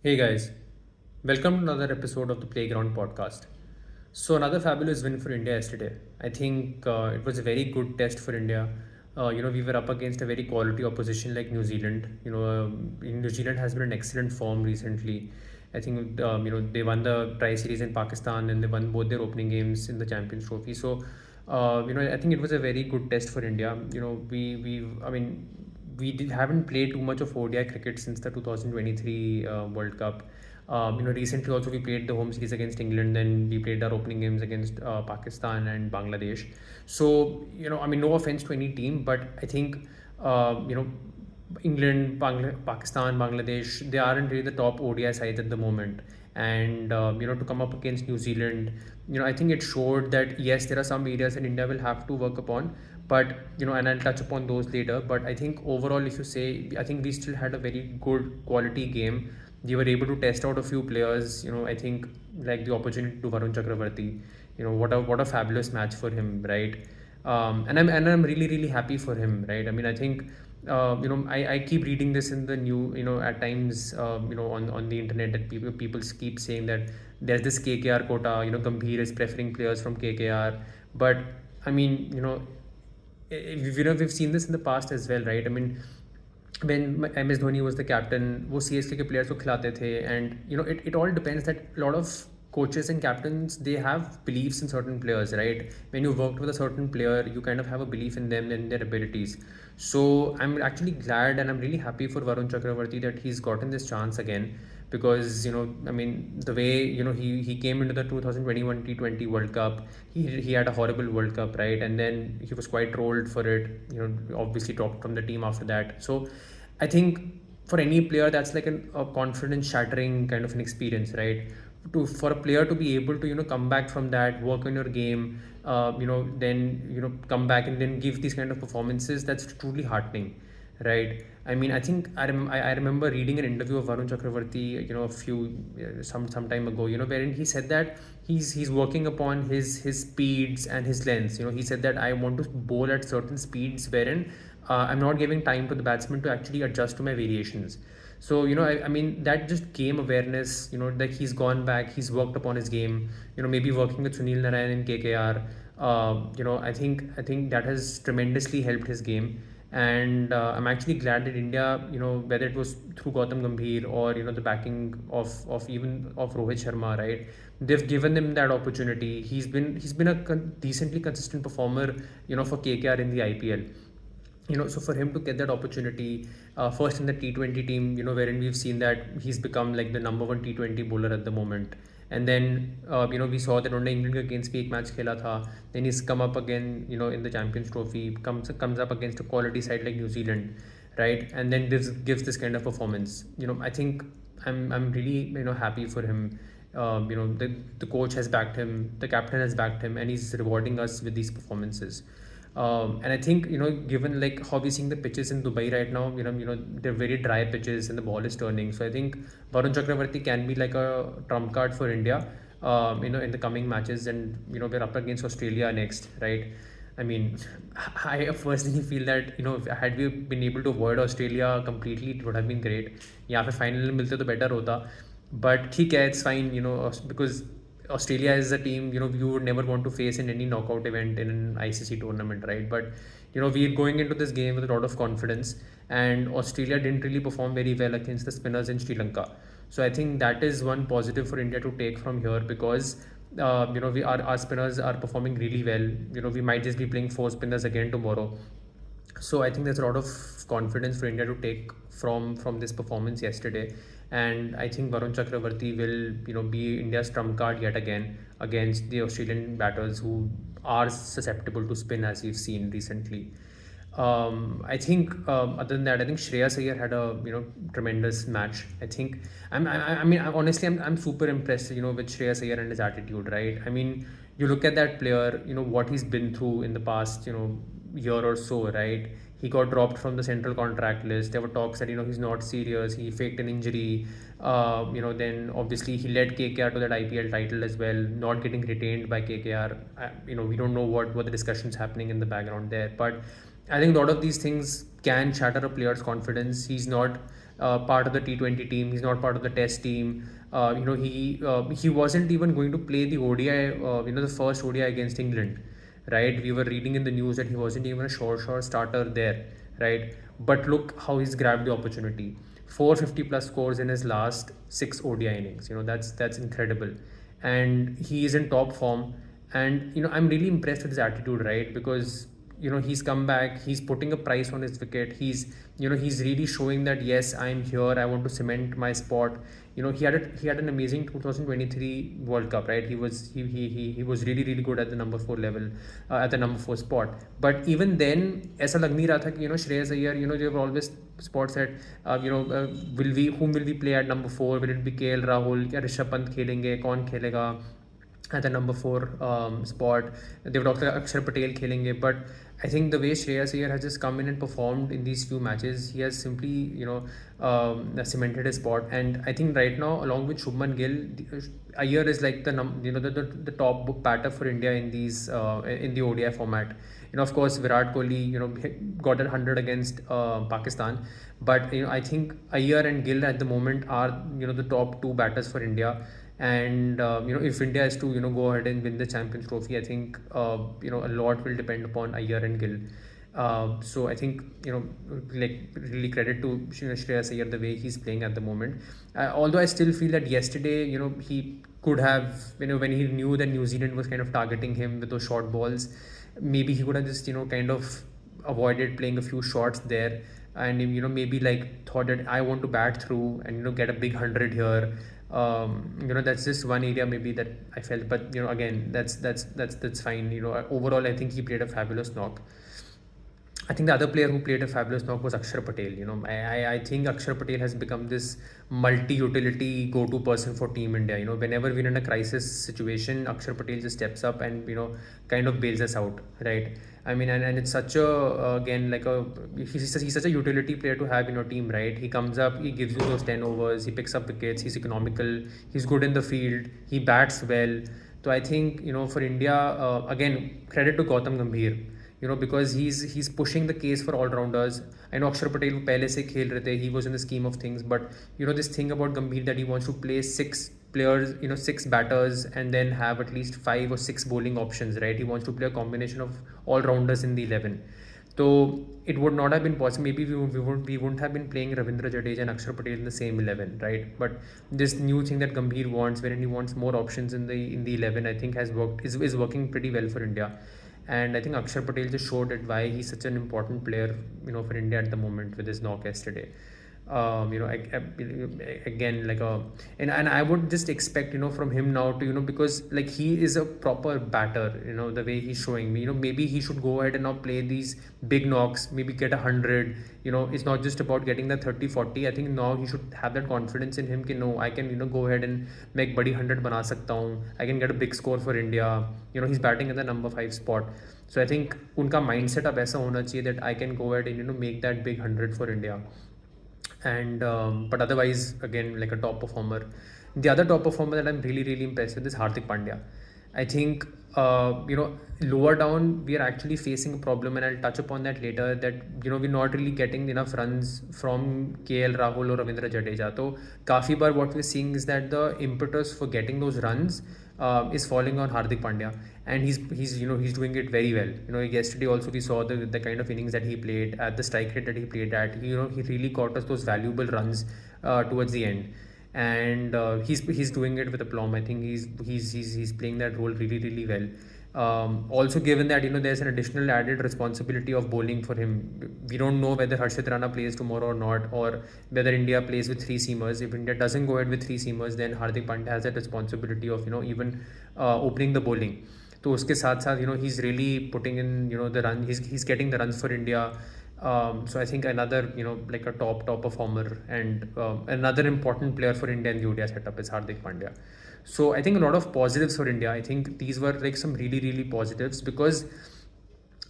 Hey guys, welcome to another episode of the Playground podcast. So, another fabulous win for India yesterday. I think it was a very good test for India. We were up against a very quality opposition like New Zealand. New Zealand has been in excellent form recently. I think they won the Tri Series in Pakistan and they won both their opening games in the Champions Trophy. So, I think it was a very good test for India. Haven't played too much of ODI cricket since the 2023 World Cup. Recently also we played the home series against England, then we played our opening games against Pakistan and Bangladesh. So, no offense to any team, but I think, England, Pakistan, Bangladesh, they aren't really the top ODI sides at the moment. And, to come up against New Zealand, I think it showed that yes, there are some areas that India will have to work upon, but, and I'll touch upon those later. But I think overall, if you say, I think we still had a very good quality game. We were able to test out a few players. I think like the opportunity to Varun Chakravarthy. What a fabulous match for him, right? And I'm really happy for him, right? I mean, I think I keep reading this in the new, at times, on the internet, that people keep saying that there's this KKR quota. Gambhir is preferring players from KKR, but I mean, we've seen this in the past as well, right? I mean, when MS Dhoni was the captain, वो CSK के players को खिलाते थे, and it all depends that a lot of coaches and captains, they have beliefs in certain players, right? When you worked with a certain player, you kind of have a belief in them and their abilities. So I'm actually glad and I'm really happy for Varun Chakravarthy that he's gotten this chance again, because I mean, the way he came into the 2021 T20 World Cup, he had a horrible World Cup, right? And then he was quite trolled for it. Obviously dropped from the team after that. So I think for any player, that's like a confidence shattering kind of an experience, right? For a player to be able to come back from that, work on your game, then come back and then give these kind of performances, that's truly heartening, right? I mean, I think I remember reading an interview of Varun Chakravarthy, a few some time ago, wherein he said that he's working upon his speeds and his lengths. He said that I want to bowl at certain speeds wherein I'm not giving time to the batsman to actually adjust to my variations. So, I mean, that just game awareness, like he's gone back, he's worked upon his game, maybe working with Sunil Narayan in KKR. I think that has tremendously helped his game. And I'm actually glad that India, whether it was through Gautam Gambhir or, the backing of even of Rohit Sharma, right? They've given him that opportunity. He's been a decently consistent performer, for KKR in the IPL. So for him to get that opportunity, first in the T20 team, wherein we've seen that he's become like the number one T20 bowler at the moment. And then, we saw that only England against भी एक match खेला था. Then he's come up again, in the Champions Trophy, comes up against a quality side like New Zealand, right? And then gives this kind of performance. I think I'm really happy for him. The coach has backed him, the captain has backed him, and he's rewarding us with these performances. And I think, given like how we're seeing the pitches in Dubai right now, they're very dry pitches and the ball is turning. So I think Varun Chakravarthy can be like a trump card for India, in the coming matches. And we're up against Australia next, right? I mean, I personally feel that had we been able to avoid Australia completely, it would have been great. या फिर final में मिलते तो better होता. But ठीक है, it's fine, because Australia is a team you would never want to face in any knockout event in an ICC tournament, right? But we're going into this game with a lot of confidence, and Australia didn't really perform very well against the spinners in Sri Lanka. So I think that is one positive for India to take from here, because our spinners are performing really well. We might just be playing four spinners again tomorrow. So I think there's a lot of confidence for India to take from this performance yesterday, and I think Varun Chakravarthy will be India's trump card yet again against the Australian batters who are susceptible to spin, as we've seen recently. I think, other than that, I think Shreyas Iyer had a tremendous match. I think honestly, I'm super impressed with Shreyas Iyer and his attitude, right? I mean, you look at that player, what he's been through in the past year or so, right? He got dropped from the central contract list. There were talks that he's not serious. He faked an injury. Then obviously he led KKR to that IPL title as well, not getting retained by KKR. We don't know what the discussions happening in the background there, but I think a lot of these things can shatter a player's confidence. He's not part of the T20 team. He's not part of the Test team. He wasn't even going to play the ODI. The first ODI against England, right? We were reading in the news that he wasn't even a short starter there, right? But look how he's grabbed the opportunity. 450 plus scores in his last six ODI innings. That's incredible, and he is in top form. And I'm really impressed with his attitude, right? Because he's come back, he's putting a price on his wicket, he's really showing that yes, I'm here, I want to cement my spot. He had an amazing 2023 World Cup, right? He was really really good at the number 4 level, at the number 4 spot. But even then ऐसा लग नहीं रहा था कि Shreyas Iyer, they were always spots at whom will we play at number 4? Will it be KL Rahul या ऋषभ पंत खेलेंगे, कौन खेलेगा at the number 4 spot? They were talking Axar Patel khelenge, but I think the way Shreyas Iyer has just come in and performed in these few matches, he has simply cemented his spot. And I think right now, along with Shubman Gill, Iyer is like the top batter for India in these in the ODI format. Of course, Virat Kohli got 100 against Pakistan, but I think Iyer and Gill at the moment are the top two batters for India. And if India is to go ahead and win the Champions Trophy, I think a lot will depend upon Iyer and Gill. So I think like really credit to Shreyas Iyer the way he's playing at the moment. Although I still feel that yesterday he could have, when he knew that New Zealand was kind of targeting him with those short balls, maybe he could have just kind of avoided playing a few shots there, and maybe like thought that I want to bat through and get a big 100 here. That's just one area maybe that I felt, but again, that's fine. Overall I think he played a fabulous knock. I think the other player who played a fabulous knock was Axar Patel. I think Axar Patel has become this multi-utility go-to person for Team India. Whenever we're in a crisis situation, Axar Patel just steps up and kind of bails us out, right? I mean, and it's such a again like a he's such a utility player to have in your team, right? He comes up, he gives you those 10 overs, he picks up wickets, he's economical, he's good in the field, he bats well. So I think for India, again, credit to Gautam Gambhir. Because he's pushing the case for all-rounders. I know Akshar Patel pehle se khel rahe the, he was in the scheme of things, but this thing about Gambhir that he wants to play 6 players, 6 batters, and then have at least 5 or 6 bowling options, right? He wants to play a combination of all-rounders in the 11. So it would not have been possible. Maybe we wouldn't have been playing Ravindra Jadeja and Akshar Patel in the same 11, right? But this new thing that Gambhir wants, wherein he wants more options in the 11, I think is working pretty well for India. And I think Akshar Patel just showed that why he's such an important player, for India at the moment with his knock yesterday. Again, like and I would just expect, from him now to, because like he is a proper batter, the way he's showing me, maybe he should go ahead and now play these big knocks, maybe get 100. It's not just about getting the 30-40. I think now he should have that confidence in him कि no, I can go ahead and make badi 100 बना सकता हूँ, I can get a big score for India. He's batting at the number 5 spot. So I think उनका mindset अब ऐसा होना चाहिए that I can go ahead and make that big 100 for India. And but otherwise, again, like a top performer. The other top performer that I'm really really impressed with is Hardik Pandya. I think lower down we are actually facing a problem, and I'll touch upon that later, that we're not really getting enough runs from KL Rahul or Ravindra Jadeja. So काफी बार what we're seeing is that the impetus for getting those runs is falling on Hardik Pandya, and he's doing it very well. Yesterday also we saw the kind of innings that he played at, the strike rate that he played at. He really got us those valuable runs towards the end, and he's doing it with aplomb. I think he's playing that role really really well. Also, given that there's an additional added responsibility of bowling for him, we don't know whether Harshit Rana plays tomorrow or not, or whether India plays with 3 seamers. If India doesn't go ahead with 3 seamers, then Hardik Pandya has that responsibility of even opening the bowling. So उसके साथ साथ he's really putting in the run. He's getting the runs for India. So I think another like a top performer, and another important player for India in the ODI setup is Hardik Pandya. So I think a lot of positives for India. I think these were like some really really positives, because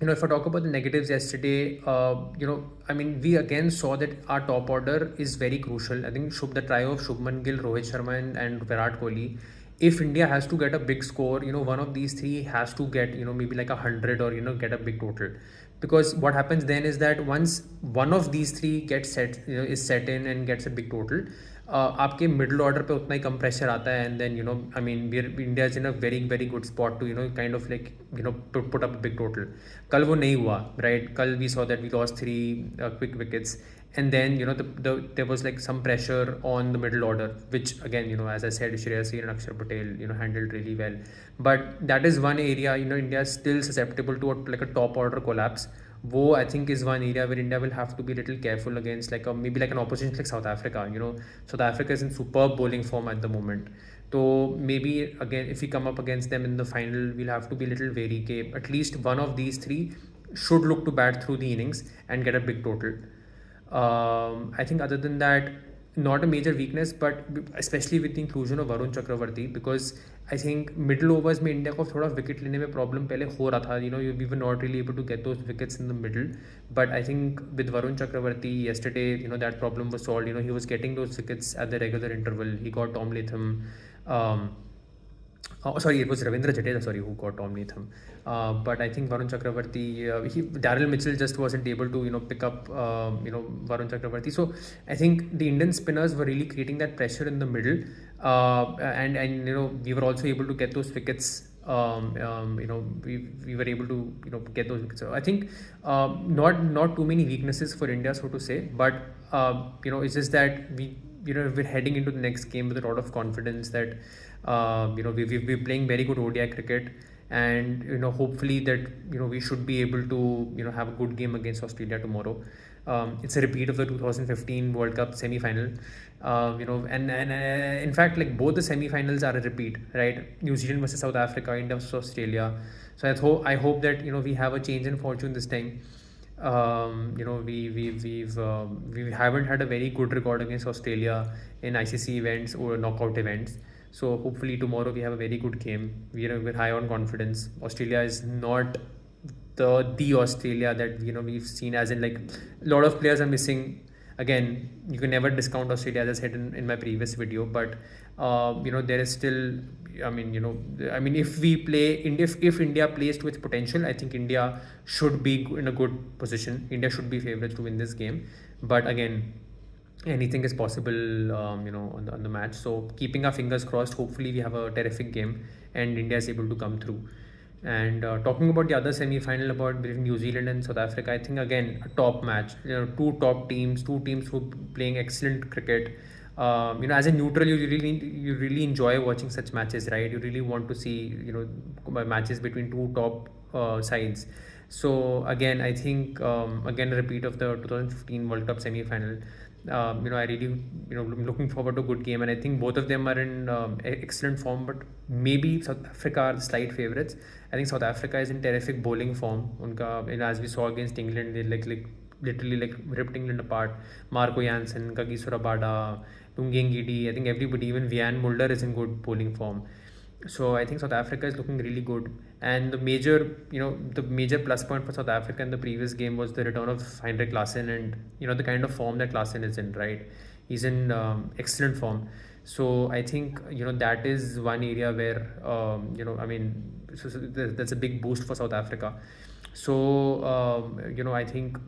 if I talk about the negatives yesterday, I mean, we again saw that our top order is very crucial. I think the trio of Shubman Gill, Rohit Sharma and Virat Kohli, if India has to get a big score, one of these three has to get maybe like 100 or get a big total. because what happens then is that once one of these three gets set, is set in and gets a big total, आपके middle order पे उतना ही कम pressure आता है, and then I mean India is in a very very good spot to kind of like put up big total. कल वो नहीं हुआ, राइट? कल we saw that we lost 3 quick wickets, and then there was like some pressure on the middle order, which again, as I said, Shreyas Iyer and Axar Patel handled really well. But that is one area, India is still susceptible to like a top order collapse. Wo I think is one area where India will have to be a little careful against, like maybe like an opposition like South Africa. South Africa is in superb bowling form at the moment. So maybe again, if we come up against them in the final, we'll have to be a little wary. At least one of these three should look to bat through the innings and get a big total. I think other than that, not a major weakness, but especially with the inclusion of Varun Chakravarthy, because I think middle overs में India को थोड़ा wicket लेने में problem पहले हो रहा था. We were not really able to get those wickets in the middle, but I think with Varun Chakravarthy yesterday, that problem was solved. He was getting those wickets at the regular interval. He got Tom Latham. Sorry, it was Ravindra Jadeja, sorry, who got Tom Latham. But I think Varun Chakravarthy, Daryl Mitchell just wasn't able to, pick up, Varun Chakravarthy. So I think the Indian spinners were really creating that pressure in the middle. And we were also able to get those wickets. We were able to, get those wickets. So I think not too many weaknesses for India, so to say. But, it's just that we're heading into the next game with a lot of confidence that we're playing very good ODI cricket, and hopefully that we should be able to have a good game against Australia tomorrow. It's a repeat of the 2015 World Cup semi-final. And in fact, like both the semi-finals are a repeat, right? New Zealand versus South Africa, India versus Australia. So I hope that we have a change in fortune this time. We haven't had a very good record against Australia in ICC events or knockout events. So hopefully tomorrow we have a very good game. We're high on confidence. Australia is not the Australia that we've seen, as in like a lot of players are missing. Again, you can never discount Australia, as I said in my previous video, but there is still, if we play, if India plays to its potential, I think India should be in a good position. India should be favorites to win this game. But again, anything is possible, on the match. So keeping our fingers crossed, hopefully we have a terrific game and India is able to come through. And talking about the other semi-final, about between New Zealand and South Africa, I think again a top match. Two top teams, two teams who are playing excellent cricket. As a neutral, you really enjoy watching such matches, right? You really want to see matches between two top sides. So again, I think again a repeat of the 2015 World Cup semi-final. I really, I'm looking forward to a good game, and I think both of them are in excellent form. But maybe South Africa are the slight favorites. I think South Africa is in terrific bowling form. Unka, as we saw against England, they like literally like ripped England apart. Marco Jansen, Kagiso Rabada, Tungi Ngidi. I think everybody, even Vian Mulder, is in good bowling form. So I think South Africa is looking really good. And the major plus point for South Africa in the previous game was the return of Heinrich Klaasen, and the kind of form that Klaasen is in, right? He's in excellent form. So I think that is one area where that's a big boost for South Africa. So I think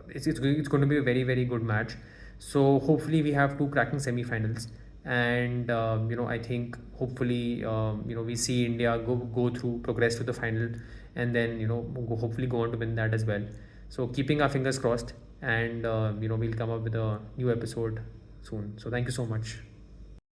it's going to be a very very good match. So hopefully we have two cracking semi-finals, and I think hopefully we see India go through, progress to the final, and then hopefully go on to win that as well. So keeping our fingers crossed, and we'll come up with a new episode soon. So thank you so much.